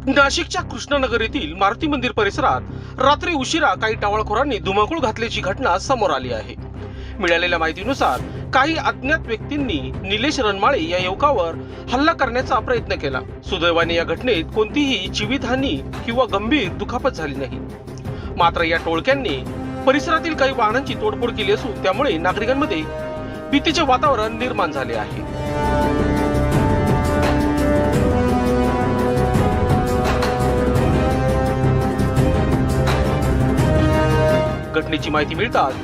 नाशिकच्या कृष्णानगर येथील मारुती मंदिर परिसरात रात्री उशिरा काही टवाळखोरांनी धुमाकूळ घातल्याची घटना समोर आली आहे। मिळालेल्या माहितीनुसार काही अज्ञात व्यक्तींनी निलेश रणमाळे या युवकावर हल्ला करण्याचा प्रयत्न केला। सुदैवाने या घटनेत कोणतीही जीवितहानी किंवा गंभीर दुखापत झाली नाही। मात्र या टोळक्यांनी परिसरातील काही वाहनांची तोडफोड केली असून त्यामुळे नागरिकांमध्ये भीतीचे वातावरण निर्माण झाले आहे। घटनेची माहिती मिळताच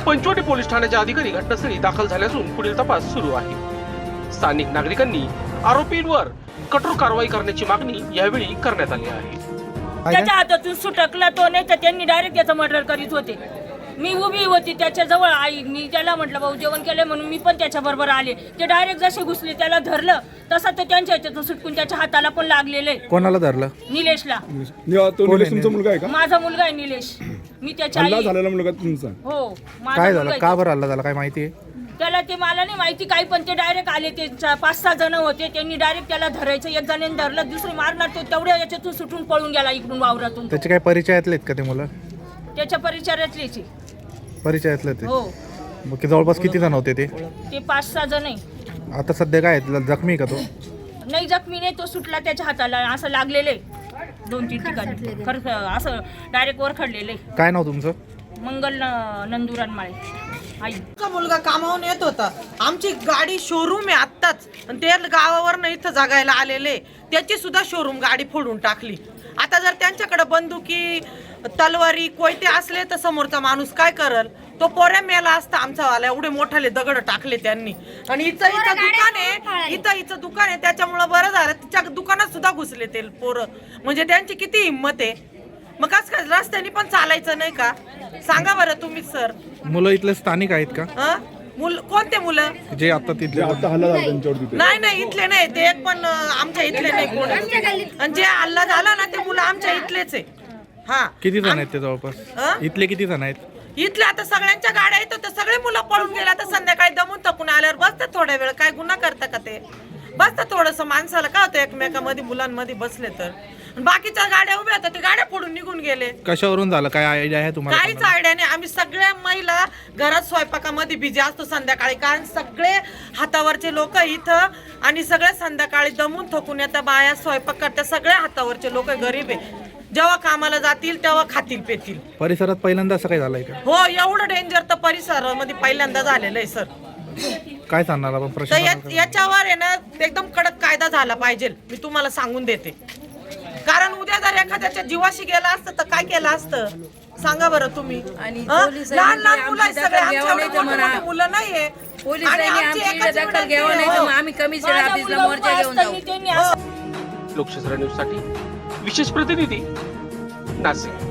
पंचवटी पोलीस ठाण्याचे अधिकारी घटनास्थळी दाखल झाले असून पुढील तपास सुरू आहे। स्थानिक नागरिकांनी आरोपींवर कठोर कारवाई करण्याची मागणी यावेळी करण्यात आली आहे। त्याच्या हातातून सुटकला तो, नाही तर त्यांनी डायरेक्ट त्याचं मर्डर करीत होते। मी उभी होती त्याच्या जवळ, आई मी त्याला म्हटलं भाऊ जेवण केलं म्हणून मी पण त्याच्या बरोबर आले। ते डायरेक्ट जसे घुसले त्याला धरलं, तसा तो त्यांच्या ह्याच्यातून सुटकून त्याच्या हाताला पण लागलेलं आहे। कोणाला धरलं? निलेशला। तो निलेश तुमचा मुलगा आहे का? माझा मुलगा आहे निलेश। मी त्याच्या हल्ला झालेला मुलगा तुमचा? हो माझा काय मुलगा झालं? आहे। का बरं हल्ला झाला काय माहिती आहे? त्याला ते मला नाही माहिती काही, पण ते डायरेक्ट आले। ते 5-6 जण होते, त्यांनी डायरेक्ट त्याला धरायचं, एक जणांनी धरलं, दुसरी मारणार, तो तेवढ्या याच्यातून सुटून पळून गेला इकडून वावरातून। त्याचे काय परिचयातले आहेत का ते मुलं? त्याच्या परिचयातलेच परिचयातले ते? हो। मग जवळपास किती जण होते ते? 5-6 जण आहे। आता सध्या काय जखमी का तो? नाही जखमी नाही, तो सुटला, त्याच्या हाताला असं लागलेलं आहे 2-3 ठिकाणी, खरं असं डायरेक्ट वर खडलेलं आहे। काय नाव तुमचं? मंगल नंदू रणमाळे। आई मुलगा कामावून येत होता, आमची गाडी शोरूम आहे आत्ताच, आणि ते गावावरनं इथं जगायला आलेले, त्याची सुद्धा शोरूम गाडी फोडून टाकली। आता जर त्यांच्याकडे बंदुकी, तलवारी, कोयते असले तर समोरचा माणूस काय करल? तो पोऱ्या मेला असता आमचा वाला, एवढे मोठाले दगड टाकले त्यांनी। आणि इथं दुकान आहे, इथं दुकान आहे, त्याच्यामुळं बरं झालं तिच्या दुकानात सुद्धा घुसले ते पोरं। म्हणजे त्यांची किती हिंमत आहे? मग कसं काय रस्त्याने पण चालायचं नाही का? सांगा बरं तुम्ही सर। मुलं इथले स्थानिक आहेत का? कोणते मुलं? जे आता तिथले आता हल्ला झाला त्यांच्यावर तिथे? नाही इथले नाही, ते एक पण आमच्या इथले नाही कोण। आणि जे हल्ला झाला ना ते मुलं आमच्या इथलेच आहे। हा किती जण आहेत ते जवळपास? इथले किती जण आहेत? इथले आता सगळ्यांच्या गाड्या येतो तर सगळे मुलं पळून गेला, तर संध्याकाळी दमून थकून आल्यावर बसतात थोड्या वेळ, काय गुन्हा करता का ते? बसतात थोडस, माणसाला काय होतं एकमेकांमध्ये मुलांमध्ये बसले तर। बाकीच्या गाड्या उभ्या होत्या, ते गाड्या फोडून निघून गेले। कशावरून झालं? काय आयडिया आहे तुम्हाला? काहीच आयडिया नाही। आम्ही सगळ्या महिला घरात स्वयंपाकामध्ये बिझी असतो संध्याकाळी, कारण सगळे हातावरचे लोक इथं, आणि सगळे संध्याकाळी दमून थकून येतात, बाया स्वयंपाक करतात, सगळे हातावरचे लोक गरीब आहे, जेव्हा कामाला जातील तेव्हा खातील पेतील। परिसरात पहिल्यांदा असं काय झालंय का? हो, एवढं डेंजर तर परिसरामध्ये पहिल्यांदा झालेलं आहे सर। काय सांगणार आपण तर प्रशासनाला? याच्यावर आहे ना एकदम कडक कायदा झाला पाहिजे, मी तुम्हाला सांगून देते। कारण उद्या जर एखाद्याच्या जीवाशी गेला असतं तर काय केलं असतं सांगा बरं तुम्ही? लहान लहान मुलं आहे सगळे, आमच्या एवढे मोठे मुलं नाहीये। लोकशाही न्यूज साठी विशेष प्रतिनिधी नाशिक।